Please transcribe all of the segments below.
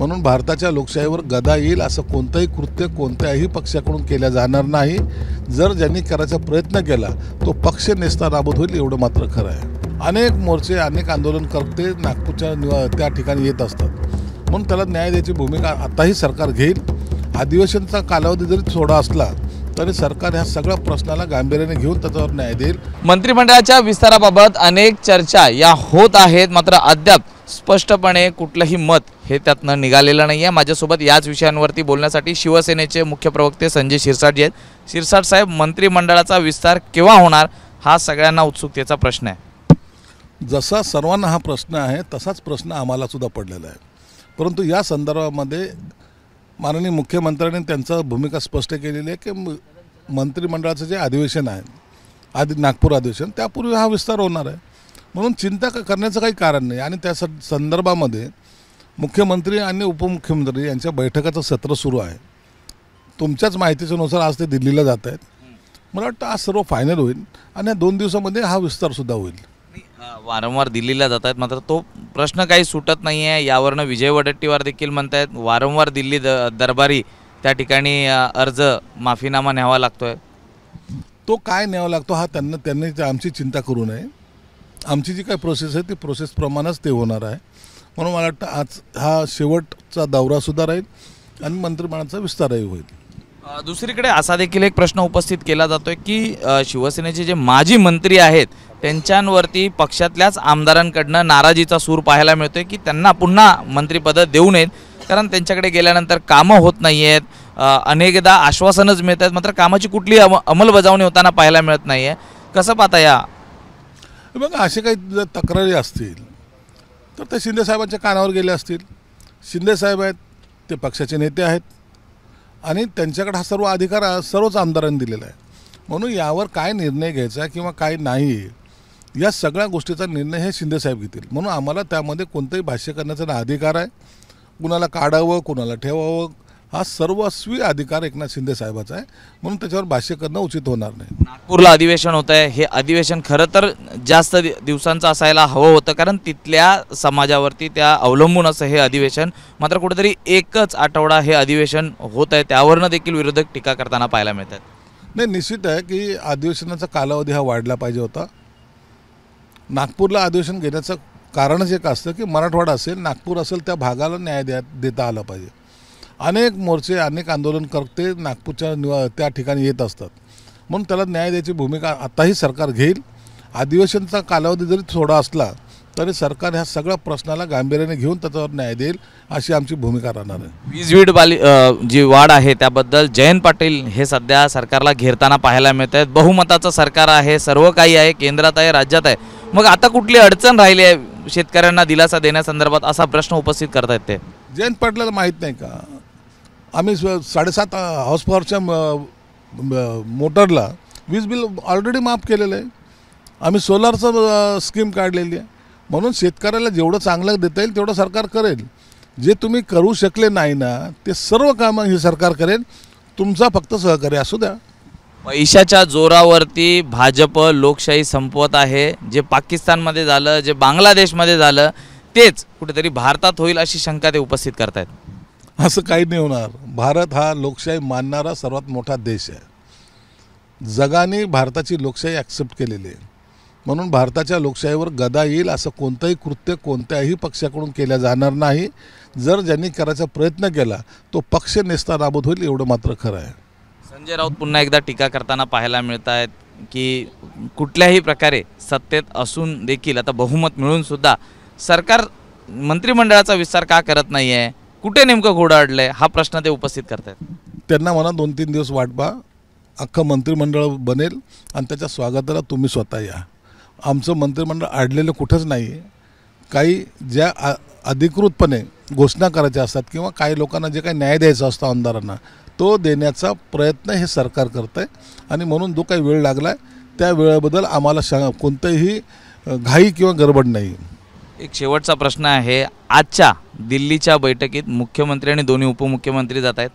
म्हणून भारताच्या लोकशाहीवर गदा येईल असं कोणतंही कृत्य कोणत्याही पक्षाकडून केलं जाणार नाही। जर ज्यांनी करायचा प्रयत्न केला तो पक्ष नेस्तानाबूत होईल एवढं मात्र खरं आहे। अनेक मोर्चे अनेक आंदोलनकर्ते नागपूरच्या त्या ठिकाणी येत असतात, म्हणून त्याला न्याय द्यायची भूमिका आताही सरकार घेईल। अधिवेशनचा कालावधी जरी थोडा असला तरी सरकार ह्या सगळ्या प्रश्नाला गांभीर्याने घेऊन त्याच्यावर न्याय देईल। मंत्रिमंडळाच्या विस्ताराबाबत अनेक चर्चा या होत आहेत, मात्र अद्याप स्पष्टपणे कुठलंही मत हे त्यातनं निघालेलं नाही आहे। माझ्यासोबत याच विषयांवरती बोलण्यासाठी शिवसेनेचे मुख्य प्रवक्ते संजय शिरसाट जी आहेत। शिरसाट साहेब, मंत्रिमंडळाचा विस्तार केव्हा होणार हा सगळ्यांना उत्सुकतेचा प्रश्न आहे। जसा सर्वांना हा प्रश्न आहे तसाच प्रश्न आम्हाला सुद्धा पडलेला आहे, परंतु या संदर्भामध्ये माननीय मुख्यमंत्र्यांनी त्यांची भूमिका स्पष्ट केलेली आहे की मंत्रिमंडळाचं जे अधिवेशन आहे नागपूर अधिवेशन त्यापूर्वी हा विस्तार होणार आहे, म्हणून चिंता करण्याचं काही कारण नाही। आणि त्या संदर्भामध्ये मुख्यमंत्री आणि उपमुख्यमंत्री यांच्या बैठकाचं सत्र सुरू आहे। तुमच्याच माहितीनुसार आज ते दिल्लीला जात आहेत। मला वाटतं आज सर्व फायनल होईल आणि 2 दिवसामध्ये हा विस्तारसुद्धा होईल। वारंवार दिल्लीला जात आहेत, मात्र तो प्रश्न काही सुटत नाही आहे। यावरनं विजय वडेट्टीवार देखील म्हणतायत वारंवार दिल्ली दरबारी त्या ठिकाणी अर्ज माफीनामा न्यावा लागतोय। तो काय न्यावा लागतो हा त्यांनी आमची चिंता करू नये। आमची जी काही प्रोसेस आहे ती प्रोसेसप्रमाणेच ते होणार आहे, म्हणून मला वाटतं आज हा शेवटचा दौरासुद्धा राहील आणि मंत्रिमंडळाचा विस्तारही होईल। दुसरीकडे असा देखील एक प्रश्न उपस्थित केला जातोय की शिवसेनेचे जे माजी मंत्री आहेत त्यांच्यावरती पक्षातल्याच आमदारांकडनं नाराजीचा सूर पाहायला मिळतोय की त्यांना पुन्हा मंत्रिपद देऊ नयेत, कारण त्यांच्याकडे गेल्यानंतर कामं होत नाही आहेत। अनेकदा आश्वासनच मिळत आहेत, मात्र कामाची कुठली अंमलबजावणी होताना पाहायला मिळत नाही आहे। कसं पाहता या? बघा, असे काही जर तक्रारी असतील तर ते शिंदेसाहेबांच्या कानावर गेले असतील। शिंदेसाहेब आहेत ते पक्षाचे नेते आहेत आणि त्यांच्याकडे हा सर्व अधिकार सर्वच आमदारांनी दिलेला आहे, म्हणून यावर काय निर्णय घ्यायचा किंवा काय नाही या सगळ्या गोष्टीचा निर्णय हे शिंदेसाहेब घेतील। म्हणून आम्हाला त्यामध्ये कोणतेही भाष्य करण्याचा ना अधिकार आहे, कुणाला काढावं कुणाला ठेवावं हा सर्वस्वी अधिकार एकनाथ शिंदे साहेबाचा आहे, म्हणून त्याच्यावर भाष्य करणं उचित होणार नाही। नागपूरला अधिवेशन होत आहे, हे अधिवेशन खरं तर जास्त दिवसांचं असायला हवं होतं, कारण तिथल्या समाजावरती त्या अवलंबून असं हे अधिवेशन, मात्र कुठेतरी एकच आठवडा हे अधिवेशन होत आहे, त्यावरनं देखील विरोधक टीका करताना पाहायला मिळतात। नाही, निश्चित आहे की अधिवेशनाचा कालावधी हा वाढला पाहिजे होता। नागपूरला अधिवेशन घेण्याचं कारणच एक असतं की मराठवाडा असेल नागपूर असेल त्या भागाला न्याय देता आला पाहिजे। अनेक मोर्चे अनेक आंदोलनकर्ते नागपूरच्या त्या ठिकाणी येत असतात, म्हणून त्याला न्याय द्यायची भूमिका आताही सरकार घेईल। अधिवेशनचा कालावधी जरी थोडा असला तरी सरकार ह्या सगळ्या प्रश्नाला गांभीर्याने घेऊन त्याच्यावर न्याय देईल अशी आमची भूमिका राहणार आहे। वीज जी वाढ आहे त्याबद्दल जयंत पाटील हे सध्या सरकारला घेरताना पाहायला मिळत आहेत। बहुमताचं सरकार आहे, सर्व काही आहे, केंद्रात आहे, राज्यात आहे, मग आता कुठली अडचण राहिली आहे शेतकऱ्यांना दिलासा देण्यासंदर्भात असा प्रश्न उपस्थित करतायत ते? जयंत पाटलाला माहीत नाही का, आम्ही 7.5 हॉर्स पॉवरच्या मोटरला वीज बिल ऑलरेडी माफ केलेलं आहे। आम्ही सोलारचं स्कीम काढलेली आहे, म्हणून शेतकऱ्याला जेवढं चांगलं देता येईल तेवढं सरकार करेल। जे तुम्ही करू शकले नाही ना ते सर्व कामं हे सरकार करेल, तुमचा फक्त सहकार्य असू द्या। पैशाच्या जोरावरती भाजप लोकशाही संपवत आहे। जे पाकिस्तानमध्ये झालं, जे बांगलादेशमध्ये झालं, तेच कुठेतरी भारतात होईल अशी शंका ते उपस्थित करतायत। असं काही नाही होणार। भारत हा लोकशाही मानणारा सर्वात मोठा देश आहे। जगाने भारताची लोकशाही ॲक्सेप्ट केलेली आहे, म्हणून भारताच्या लोकशाहीवर गदा येईल असं कोणतंही कृत्य कोणत्याही पक्षाकडून केलं जाणार नाही। जर ज्यांनी करायचा प्रयत्न केला तो पक्ष नेस्तानाबूत होईल एवढं मात्र खरं आहे। संजय राऊत पुन्हा एकदा टीका करताना पाहायला मिळत आहेत की कुठल्याही प्रकारे सत्तेत असून देखील आता बहुमत मिळून सुद्धा सरकार मंत्रिमंडळाचा विस्तार का करत नाही आहे, कुठे नेमकं घोडं अडलंय हा प्रश्न ते उपस्थित करतात। त्यांना म्हणा 2-3 दिवस वाट पहा, अख्खं मंत्रिमंडळ बनेल आणि त्याच्या स्वागताला तुम्ही स्वतः या। आमचं मंत्रिमंडळ अडलेलं कुठंच नाही आहे। काही ज्या अधिकृतपणे घोषणा करायच्या असतात किंवा काही लोकांना जे काही न्याय द्यायचा असतो आमदारांना तो देण्याचा प्रयत्न हे सरकार करत आहे, आणि म्हणून जो काही वेळ लागला आहे त्या वेळेबद्दल आम्हाला कोणतेही घाई किंवा गडबड नाही। एक शेवटचा प्रश्न आहे, आजच्या दिल्लीच्या बैठकीत मुख्यमंत्री आणि दोन्ही उपमुख्यमंत्री जात आहेत,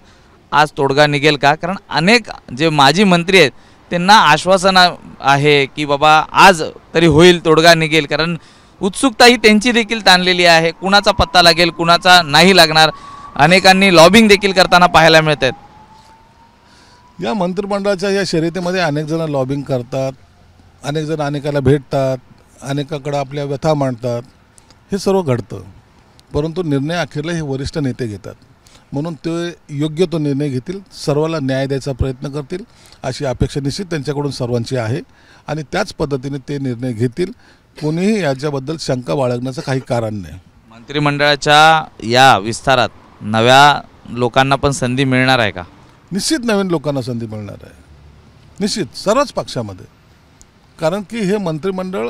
आज तोडगा निघेल का? कारण अनेक जे माजी मंत्री आहेत त्यांना आश्वासन आहे की बाबा आज तरी होईल, तोडगा निघेल, कारण उत्सुकता ही त्यांची देखील ताणलेली आहे, कुणाचा पत्ता लागेल कुणाचा नाही लागणार। अनेकांनी लॉबिंग देखील करताना पाहायला मिळत आहेत. या मंत्रिमंडळाच्या या शर्यतीमध्ये अनेक जण लॉबिंग करतात, अनेक जण अनेकाला भेटतात, अनेकाकडे आपल्या व्यथा मांडतात. हे सर्व घडतं, परंतु निर्णय अखेरला हे वरिष्ठ नेते घेतात. म्हणून ते योग्य तो निर्णय घेतील, सर्वाला न्याय द्यायचा प्रयत्न करतील अशी अपेक्षा निश्चित त्यांच्याकडून सर्वांची आहे आणि त्याच पद्धतीने ते निर्णय घेतील. कोणीही याच्याबद्दल शंका बाळगण्याचं काही कारण नाही. मंत्रिमंडळाच्या या विस्तारात नव्या लोकांना पण संधी मिळणार आहे का? निश्चित नवीन लोकांना संधी मिळणार आहे, निश्चित सर्वच पक्षामध्ये. कारण की हे मंत्रिमंडळ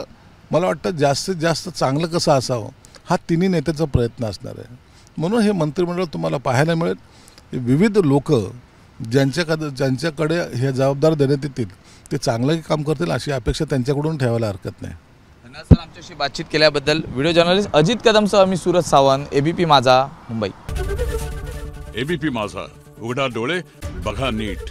मला वाटतं जास्तीत जास्त चांगलं कसं असावं हा तिन्ही नेत्याचा प्रयत्न असणार आहे. म्हणून हे मंत्रिमंडळ तुम्हाला पाहायला मिळेल. विविध लोक ज्यांच्याकडे हे जबाबदार देण्यात येतील ते चांगलंही काम करतील अशी अपेक्षा त्यांच्याकडून ठेवायला हरकत नाही. धन्यवाद सर, आमच्याशी बातचीत केल्याबद्दल. व्हिडिओ जर्नलिस्ट अजित कदमसह मी सूरज सावंत, एबीपी माझा, मुंबई. एबीपी माझा, उघडा डोळे बघा नीट.